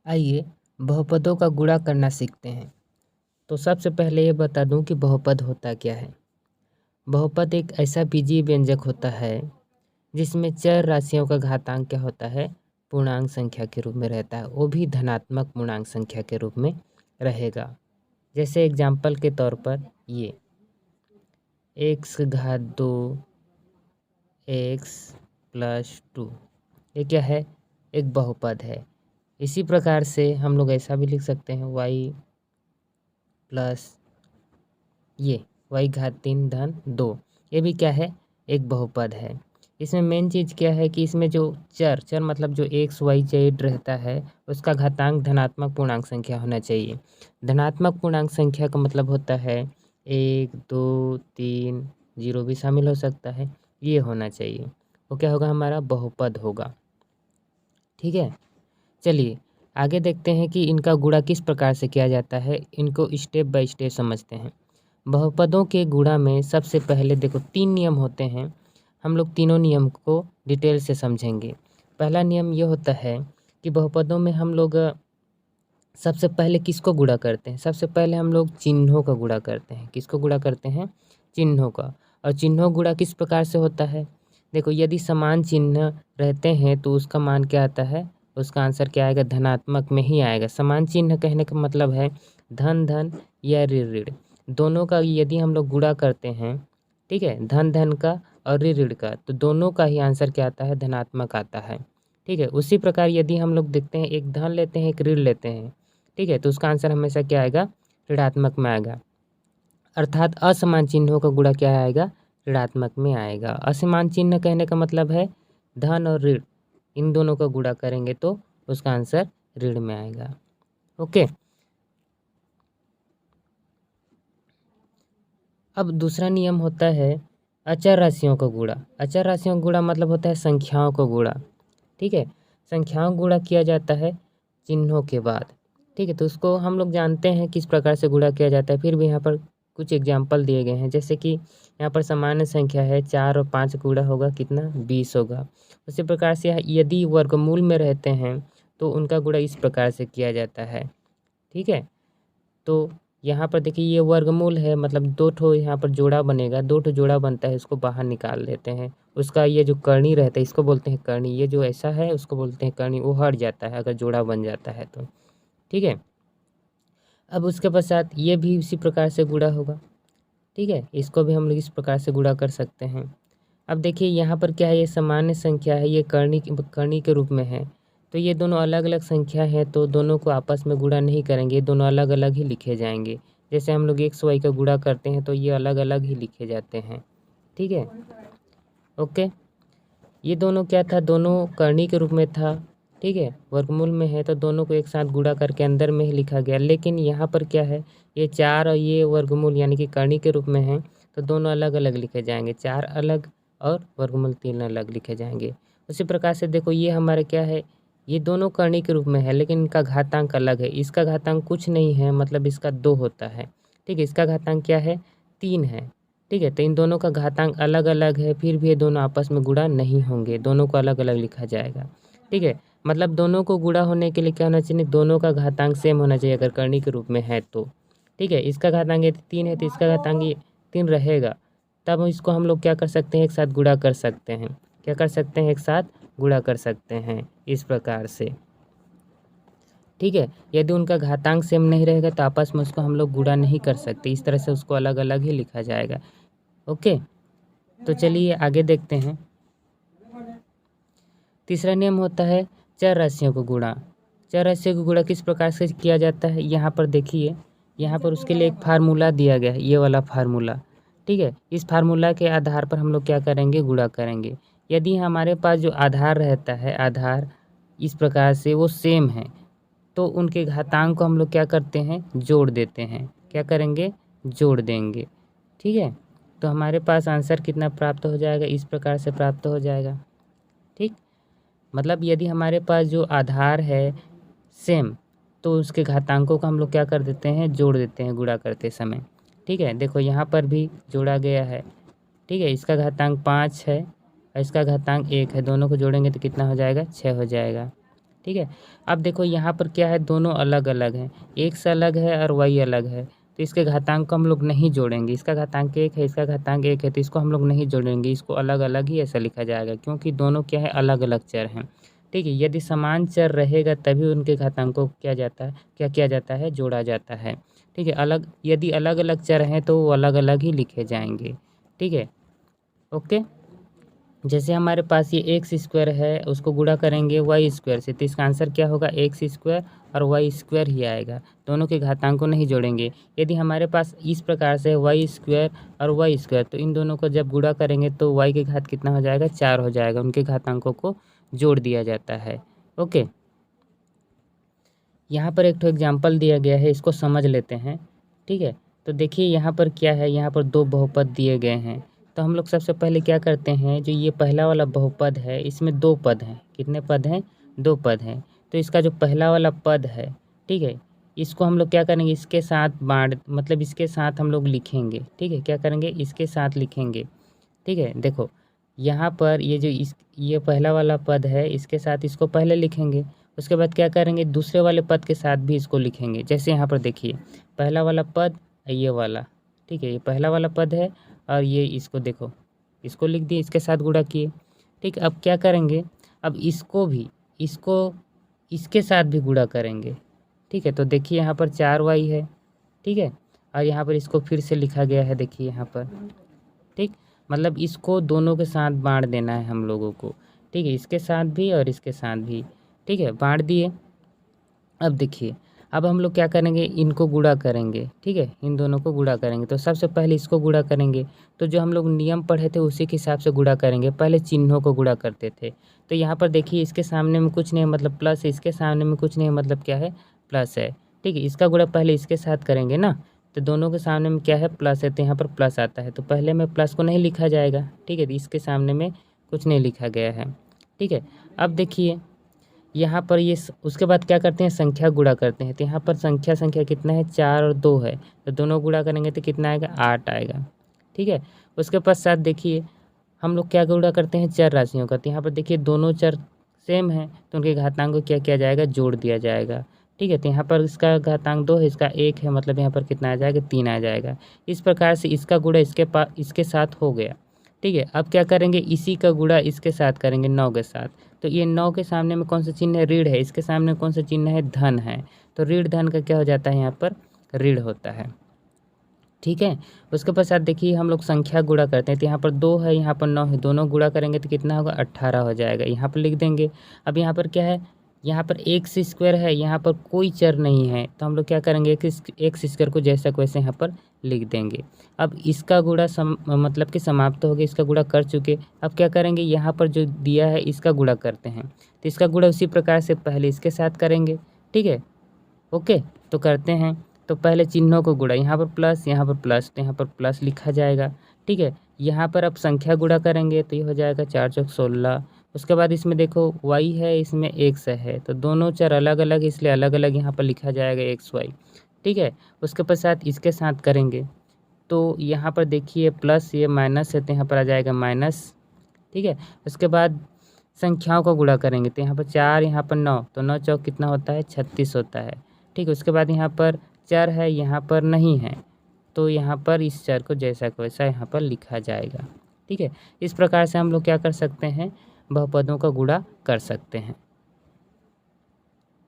आइए बहुपदों का गुणा करना सीखते हैं। तो सबसे पहले ये बता दूं कि बहुपद होता क्या है। बहुपद एक ऐसा बीजीय व्यंजक होता है जिसमें चर राशियों का घातांक क्या होता है, पूर्णांक संख्या के रूप में रहता है, वो भी धनात्मक पूर्णांक संख्या के रूप में रहेगा। जैसे एग्जाम्पल के तौर पर ये x घात 2 x प्लस 2, ये क्या है, एक बहुपद है। इसी प्रकार से हम लोग ऐसा भी लिख सकते हैं y प्लस ये y घात 3 धन 2, ये भी क्या है, एक बहुपद है। इसमें मेन चीज़ क्या है कि इसमें जो चर मतलब जो एक्स वाई जेड रहता है उसका घातांक धनात्मक पूर्णांक संख्या होना चाहिए। धनात्मक पूर्णांक संख्या का मतलब होता है 1 2 3, 0 भी शामिल हो सकता है, ये होना चाहिए। वो क्या होगा, हमारा बहुपद होगा। ठीक है, चलिए आगे देखते हैं कि इनका गुणा किस प्रकार से किया जाता है। इनको स्टेप बाय स्टेप समझते हैं। बहुपदों के गुणा में सबसे पहले देखो 3 नियम होते हैं। हम लोग तीनों नियम को डिटेल से समझेंगे। पहला नियम ये होता है कि बहुपदों में हम लोग सबसे पहले किसको गुणा करते हैं, सबसे पहले हम लोग चिन्हों का गुणा करते हैं। किसको गुणा करते हैं, चिन्हों का। और चिन्हों गुणा किस प्रकार से होता है, देखो यदि समान चिन्ह रहते हैं तो उसका मान क्या आता है, उसका आंसर क्या आएगा, धनात्मक में ही आएगा। समान चिन्ह कहने का मतलब है धन धन या ऋण ऋण, दोनों का यदि हम लोग गुणा करते हैं, ठीक है, धन धन का और ऋण ऋण का, तो दोनों का ही आंसर क्या आता है, धनात्मक आता है। ठीक है, उसी प्रकार यदि हम लोग देखते हैं एक धन लेते हैं एक ऋण लेते हैं, ठीक है, तो उसका आंसर हमेशा क्या आएगा, ऋणात्मक में आएगा। अर्थात असमान चिन्हों का गुणा क्या आएगा, ऋणात्मक में आएगा। असमान चिन्ह कहने का मतलब है धन और ऋण, इन दोनों का गुणा करेंगे तो उसका आंसर ऋण में आएगा। ओके, अब दूसरा नियम होता है अचर राशियों का गुणा। अचर राशियों का गुणा मतलब होता है संख्याओं का गुणा। ठीक है, संख्याओं का गुणा किया जाता है चिन्हों के बाद। ठीक है, तो उसको हम लोग जानते हैं किस प्रकार से गुणा किया जाता है। फिर भी यहाँ पर कुछ एग्जाम्पल दिए गए हैं, जैसे कि यहाँ पर सामान्य संख्या है 4 और 5 गुणा होगा कितना, 20 होगा। उसी प्रकार से यदि वर्गमूल में रहते हैं तो उनका गुणा इस प्रकार से किया जाता है। ठीक है, तो यहाँ पर देखिए ये वर्गमूल है, मतलब 2 ठो यहाँ पर जोड़ा बनेगा, 2 ठो जोड़ा बनता है, इसको बाहर निकाल लेते हैं। उसका ये जो कर्णी रहता है इसको बोलते हैं कर्णी, ये जो ऐसा है उसको बोलते हैं कर्णी, वो हट जाता है अगर जोड़ा बन जाता है तो। ठीक है, अब उसके पश्चात ये भी इसी प्रकार से गुणा होगा। ठीक है, इसको भी हम लोग इस प्रकार से गुणा कर सकते हैं। अब देखिए यहाँ पर क्या है, ये सामान्य संख्या है, ये कर्णी के रूप में है, तो ये दोनों अलग अलग संख्या है तो दोनों को आपस में गुणा नहीं करेंगे, दोनों अलग अलग ही लिखे जाएंगे। जैसे हम लोग एक्स वाई का गुणा करते हैं तो ये अलग अलग ही लिखे जाते हैं। ठीक है, ओके, ये दोनों क्या था, दोनों कर्णी के रूप में था। ठीक है, वर्गमूल में है तो दोनों को एक साथ गुणा करके अंदर में ही लिखा गया। लेकिन यहाँ पर क्या है, ये 4 और ये वर्गमूल यानी कि कर्णी के रूप में है तो दोनों अलग अलग लिखे जाएंगे, 4 अलग और वर्गमूल 3 अलग लिखे जाएंगे। उसी प्रकार से देखो ये हमारे क्या है, ये दोनों कर्णी के रूप में है लेकिन इनका घातांक अलग है। इसका घातांक कुछ नहीं है, मतलब इसका 2 होता है। ठीक है, इसका घातांक क्या है, 3 है। ठीक है, तो इन दोनों का घातांक अलग अलग है, फिर भी ये दोनों आपस में गुणा नहीं होंगे, दोनों को अलग अलग लिखा जाएगा। ठीक है, मतलब दोनों को गुणा होने के लिए क्या होना चाहिए, दोनों का घातांक सेम होना चाहिए अगर कर्णी के रूप में है तो। ठीक है, इसका घातांक यदि 3 है तो इसका घातांक 3 रहेगा, तब इसको हम लोग क्या कर सकते हैं, एक साथ गुणा कर सकते हैं। क्या कर सकते हैं, एक साथ गुणा कर सकते हैं इस प्रकार से। ठीक है, यदि उनका घातांक सेम नहीं रहेगा तो आपस में उसको हम लोग गुणा नहीं कर सकते, इस तरह से उसको अलग अलग ही लिखा जाएगा। ओके, तो चलिए आगे देखते हैं। तीसरा नियम होता है चर राशियों को गुणा। चर राशियों को गुणा किस प्रकार से किया जाता है, यहाँ पर देखिए, यहाँ पर उसके लिए एक फार्मूला दिया गया है, ये वाला फार्मूला। ठीक है, इस फार्मूला के आधार पर हम लोग क्या करेंगे, गुणा करेंगे। यदि हमारे पास जो आधार रहता है, आधार इस प्रकार से वो सेम है तो उनके घातांक को हम लोग क्या करते हैं, जोड़ देते हैं। क्या करेंगे, जोड़ देंगे। ठीक है, तो हमारे पास आंसर कितना प्राप्त हो जाएगा, इस प्रकार से प्राप्त हो जाएगा। ठीक, मतलब यदि हमारे पास जो आधार है सेम तो उसके घातांकों को हम लोग क्या कर देते हैं, जोड़ देते हैं गुणा करते समय। ठीक है, देखो यहाँ पर भी जोड़ा गया है। ठीक है, इसका घातांक 5 है और इसका घातांक 1 है, दोनों को जोड़ेंगे तो कितना हो जाएगा, 6 हो जाएगा। ठीक है। अब देखो यहाँ पर क्या है, दोनों अलग अलग हैं, x अलग है और y अलग है, तो इसके घातांक को हम लोग नहीं जोड़ेंगे। इसका घातांक 1 है, इसका घातांक 1 है, तो इसको हम लोग नहीं जोड़ेंगे, इसको अलग अलग ही ऐसा लिखा जाएगा, क्योंकि दोनों क्या है, अलग अलग चर हैं। ठीक है। यदि समान चर रहेगा तभी उनके घातांकों को क्या किया जाता है, जोड़ा जाता है। ठीक है। यदि अलग अलग चर हैं तो वो अलग अलग ही लिखे जाएंगे। ठीक है। ओके। जैसे हमारे पास ये एक्स स्क्वायर है, उसको गुणा करेंगे वाई स्क्वायर से, तो इसका आंसर क्या होगा, एक्स स्क्वायर और वाई स्क्वायर ही आएगा। दोनों के घातांक को नहीं जोड़ेंगे। यदि हमारे पास इस प्रकार से वाई स्क्वायर और वाई स्क्वायर, तो इन दोनों को जब गुणा करेंगे तो वाई के घात कितना हो जाएगा, 4 हो जाएगा। उनके घातांकों को जोड़ दिया जाता है। ओके। यहाँ पर एक तो एग्जाम्पल दिया गया है, इसको समझ लेते हैं। ठीक है। तो देखिए यहाँ पर क्या है, यहाँ पर 2 बहुपद दिए गए हैं। तो हम लोग सबसे पहले क्या करते हैं, जो ये पहला वाला बहुपद है इसमें 2 पद हैं। कितने पद हैं, 2 पद हैं। तो इसका जो पहला वाला पद है, ठीक है, इसको हम लोग क्या करेंगे, इसके साथ मतलब इसके साथ हम लोग लिखेंगे। ठीक है। क्या करेंगे, इसके साथ लिखेंगे। ठीक है। देखो यहाँ पर ये पहला वाला पद है, इसके साथ इसको पहले लिखेंगे। उसके बाद क्या करेंगे, दूसरे वाले पद के साथ भी इसको लिखेंगे। जैसे यहाँ पर देखिए, पहला वाला पद ये वाला, ठीक है, ये पहला वाला पद है, और ये इसको देखो, इसको लिख दिए, इसके साथ गुणा किए। ठीक। अब क्या करेंगे, अब इसको इसके साथ भी गुणा करेंगे। ठीक है। तो देखिए यहाँ पर 4y है। ठीक है। और यहाँ पर इसको फिर से लिखा गया है, देखिए यहाँ पर। ठीक। मतलब इसको दोनों के साथ बांट देना है हम लोगों को। ठीक है। इसके साथ भी और इसके साथ भी। ठीक है। बांट दिए। अब देखिए, अब हम लोग क्या करेंगे, इनको गुणा करेंगे। ठीक है। इन दोनों को गुणा करेंगे। तो सबसे पहले इसको गुणा करेंगे। तो जो हम लोग नियम पढ़े थे उसी के हिसाब से गुणा करेंगे। पहले चिन्हों को गुणा करते थे। तो यहाँ पर देखिए, इसके सामने में कुछ नहीं मतलब प्लस है, इसके सामने में कुछ नहीं मतलब क्या है, प्लस है। ठीक है। इसका गुणा पहले इसके साथ करेंगे ना, तो दोनों के सामने में क्या है, प्लस है, तो यहाँ पर प्लस आता है। तो पहले में प्लस को नहीं लिखा जाएगा। ठीक है। तो इसके सामने में कुछ नहीं लिखा गया है। ठीक है। अब देखिए यहाँ पर उसके बाद क्या करते हैं, संख्या गुणा करते हैं। तो यहाँ पर संख्या कितना है, 4 और 2 है, तो दोनों गुणा करेंगे तो कितना आएगा, 8 आएगा। ठीक है। उसके पश्चात देखिए हम लोग क्या गुणा करते हैं, चर राशियों का। तो यहाँ पर देखिए दोनों चर सेम है, तो उनके घातांक को क्या किया जाएगा, जोड़ दिया जाएगा। ठीक है। तो यहाँ पर इसका घातांक 2 है, इसका 1 है, मतलब यहाँ पर कितना आ जाएगा, 3 आ जाएगा। इस प्रकार से इसका गुणा इसके साथ हो गया। ठीक है। अब क्या करेंगे, इसी का गुणा इसके साथ करेंगे, 9 के साथ। तो ये 9 के सामने में कौन सा चिन्ह है, ऋण है, इसके सामने कौन सा चिन्ह है, धन है। तो ऋण धन का क्या हो जाता है, यहाँ पर ऋण होता है। ठीक है। उसके पश्चात देखिए हम लोग संख्या गुणा करते हैं। तो यहाँ पर 2 है, यहाँ पर 9 है, दोनों गुणा करेंगे तो कितना होगा, 18 हो जाएगा। यहाँ पर लिख देंगे। अब यहाँ पर क्या है, यहाँ पर एक्स स्क्वायर है, यहाँ पर कोई चर नहीं है, तो हम लोग क्या करेंगे, एक्स स्क्वायर को जैसा को वैसे यहाँ पर लिख देंगे। अब इसका गुणा मतलब कि समाप्त हो गया, इसका गुणा कर चुके। अब क्या करेंगे, यहाँ पर जो दिया है इसका गुणा करते हैं। तो इसका गुणा उसी प्रकार से पहले इसके साथ करेंगे। ठीक है। ओके। तो करते हैं। तो पहले चिन्हों को गुणा, यहाँ पर प्लस, यहाँ पर प्लस, तो यहाँ पर प्लस लिखा जाएगा। ठीक है। यहाँ पर अब संख्या गुणा करेंगे तो ये हो जाएगा 4 चौक 16। उसके बाद इसमें देखो y है, इसमें x है, तो दोनों चर अलग अलग, इसलिए अलग अलग यहाँ पर लिखा जाएगा xy। ठीक है। उसके पश्चात इसके साथ करेंगे तो यहाँ पर देखिए प्लस, ये माइनस है, तो यहाँ पर आ जाएगा माइनस। ठीक है। उसके बाद संख्याओं को गुणा करेंगे तो यहाँ पर 4, यहाँ पर 9, तो 9 चौक कितना होता है, 36 होता है। ठीक है। उसके बाद यहाँ पर चर है, यहाँ पर नहीं है, तो यहाँ पर इस चर को जैसा को वैसा यहाँ पर लिखा जाएगा। ठीक है। इस प्रकार से हम लोग क्या कर सकते हैं, बहुपदों का गुणा कर सकते हैं।